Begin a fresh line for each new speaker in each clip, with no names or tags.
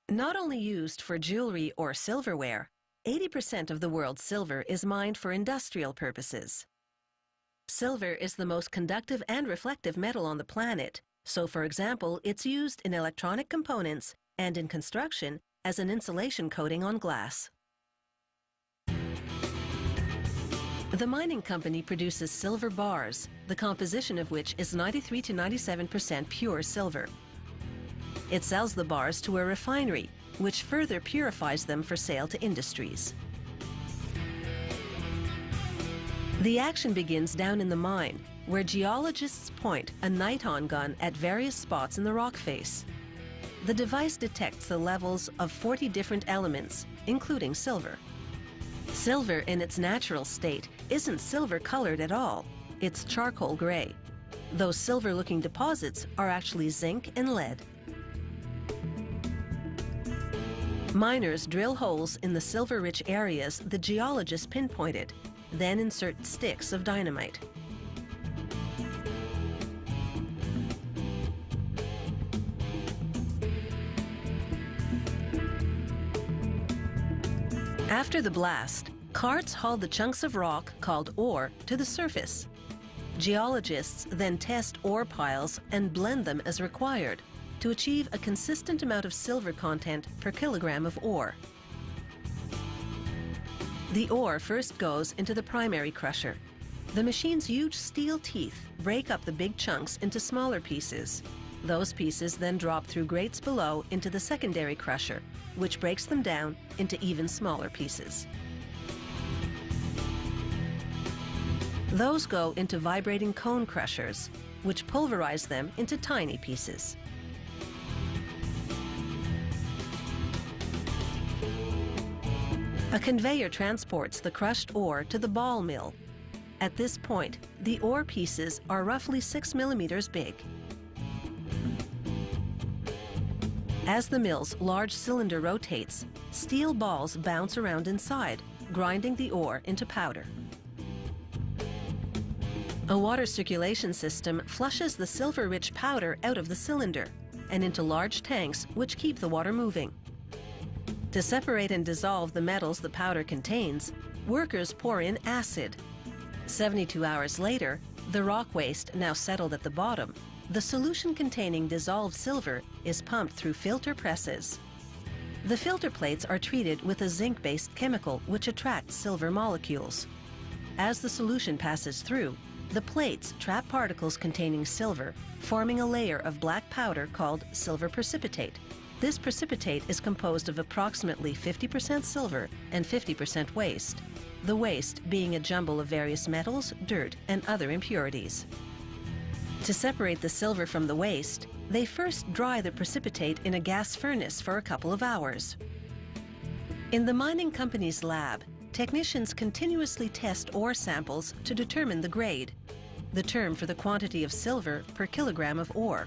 Not only used for jewelry or silverware, 80% of the world's silver is mined for industrial purposes. Silver is the most conductive and reflective metal on the planet, so for example, it's used in electronic components and in construction as an insulation coating on glass. The mining company produces silver bars, the composition of which is 93 to 97% pure silver. It sells the bars to a refinery, which further purifies them for sale to industries. The action begins down in the mine, where geologists point a niton gun at various spots in the rock face. The device detects the levels of 40 different elements, including silver. Silver in its natural state isn't silver-colored at all. It's charcoal gray. Those silver-looking deposits are actually zinc and lead. Miners drill holes in the silver-rich areas the geologists pinpointed, then insert sticks of dynamite. After the blast, carts haul the chunks of rock, called ore, to the surface. Geologists then test ore piles and blend them as required to achieve a consistent amount of silver content per kilogram of ore. The ore first goes into the primary crusher. The machine's huge steel teeth break up the big chunks into smaller pieces. Those pieces then drop through grates below into the secondary crusher, which breaks them down into even smaller pieces. Those go into vibrating cone crushers, which pulverize them into tiny pieces. A conveyor transports the crushed ore to the ball mill. At this point, the ore pieces are roughly 6 millimeters big. As the mill's large cylinder rotates, steel balls bounce around inside, grinding the ore into powder. A water circulation system flushes the silver-rich powder out of the cylinder and into large tanks which keep the water moving. To separate and dissolve the metals the powder contains, workers pour in acid. 72 hours later, the rock waste now settled at the bottom, the solution containing dissolved silver is pumped through filter presses. The filter plates are treated with a zinc-based chemical which attracts silver molecules. As the solution passes through, the plates trap particles containing silver, forming a layer of black powder called silver precipitate. This precipitate is composed of approximately 50% silver and 50% waste, the waste being a jumble of various metals, dirt, and other impurities. To separate the silver from the waste, they first dry the precipitate in a gas furnace for a couple of hours. In the mining company's lab, technicians continuously test ore samples to determine the grade, the term for the quantity of silver per kilogram of ore.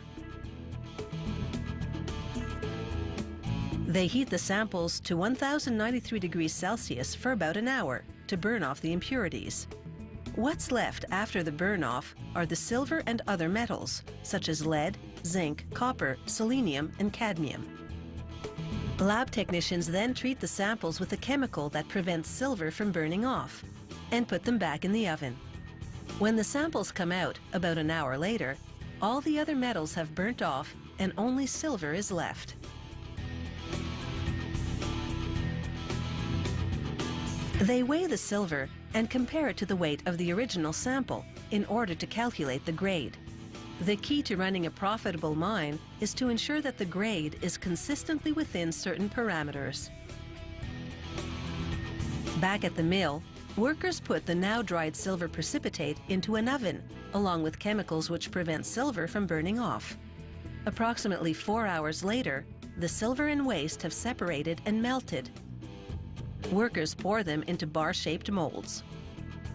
They heat the samples to 1093 degrees Celsius for about an hour to burn off the impurities. What's left after the burn-off are the silver and other metals, such as lead, zinc, copper, selenium, and cadmium. Lab technicians then treat the samples with a chemical that prevents silver from burning off and put them back in the oven. When the samples come out about an hour later, all the other metals have burnt off and only silver is left. They weigh the silver and compare it to the weight of the original sample in order to calculate the grade. The key to running a profitable mine is to ensure that the grade is consistently within certain parameters. Back at the mill, workers put the now dried silver precipitate into an oven, along with chemicals which prevent silver from burning off. Approximately 4 hours later, the silver and waste have separated and melted. Workers pour them into bar-shaped molds.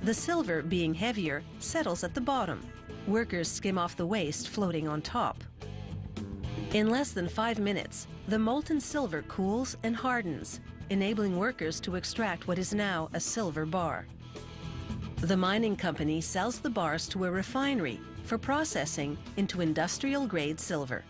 The silver, being heavier, settles at the bottom. Workers skim off the waste floating on top. In less than 5 minutes, the molten silver cools and hardens, enabling workers to extract what is now a silver bar. The mining company sells the bars to a refinery for processing into industrial-grade silver.